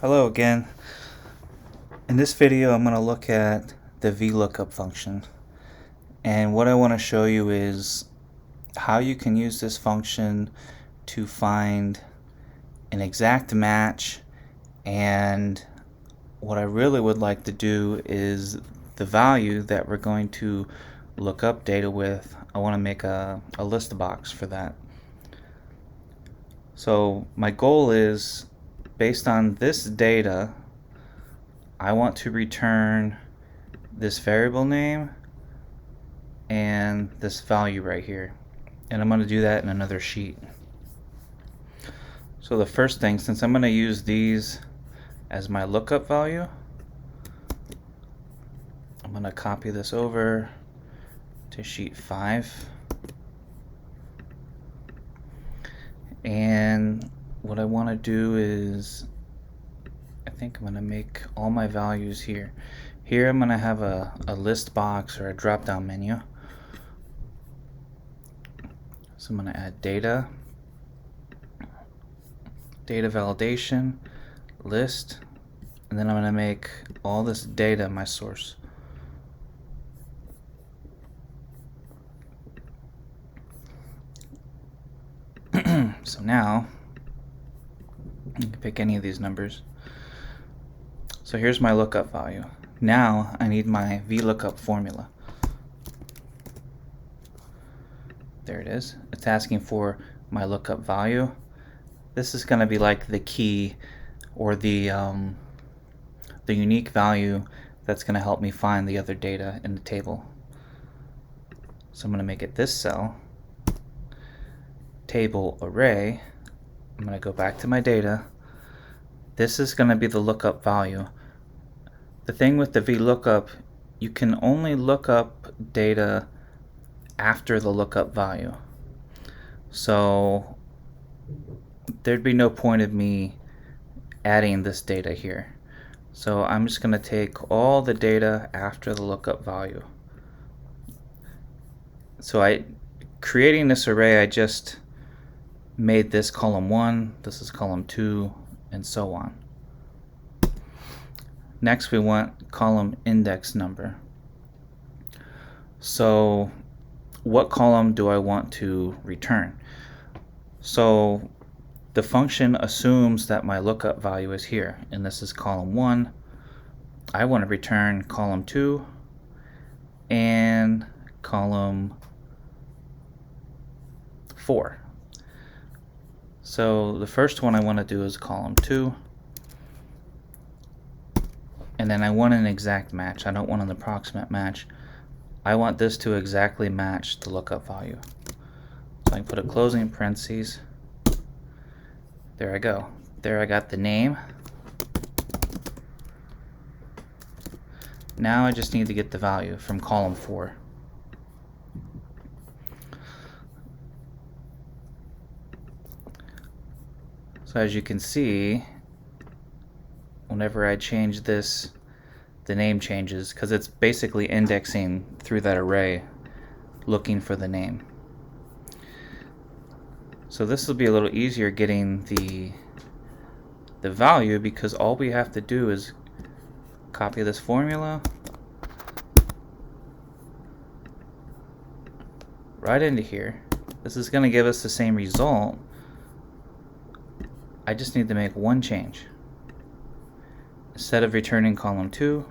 Hello again. In this video I'm going to look at the VLOOKUP function, and what I want to show you is how you can use this function to find an exact match, and what I really would like to do is the value that we're going to look up data with. I want to make a list box for that. So my goal is, based on this data, I want to return this variable name and this value right here, and I'm going to do that in another sheet. So the first thing, since I'm going to use these as my lookup value, I'm going to copy this over to sheet 5, and what I want to do is, I think I'm going to make all my values here. Here I'm going to have a list box or a drop down menu. So I'm going to add data, data validation, list, and then I'm going to make all this data my source. So now you can pick any of these numbers. So here's my lookup value. Now I need my VLOOKUP formula. There it is. It's asking for my lookup value. This is going to be like the key, or the unique value that's going to help me find the other data in the table. So I'm going to make it this cell, table array. I'm going to go back to my data. This is going to be the lookup value. The thing with the VLOOKUP, you can only look up data after the lookup value. So there'd be no point of me adding this data here. So I'm just going to take all the data after the lookup value. So creating this array, I just made this column 1, this is column 2, and so on. Next we want column index number. So what column do I want to return? So the function assumes that my lookup value is here, and this is column 1. I want to return column 2 and column 4. So the first one I want to do is column 2, and then I want an exact match. I don't want an approximate match. I want this to exactly match the lookup value. So I can put a closing parentheses. There I go. There I got the name. Now I just need to get the value from column 4. So as you can see, whenever I change this, the name changes, because it's basically indexing through that array looking for the name. So this will be a little easier getting the value, because all we have to do is copy this formula right into here. This is going to give us the same result. I just need to make one change. Instead of returning column 2,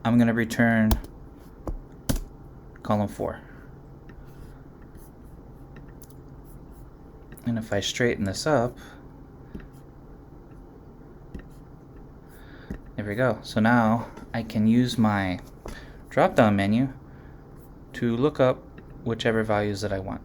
I'm going to return column 4. And if I straighten this up, there we go. So now I can use my drop-down menu to look up whichever values that I want.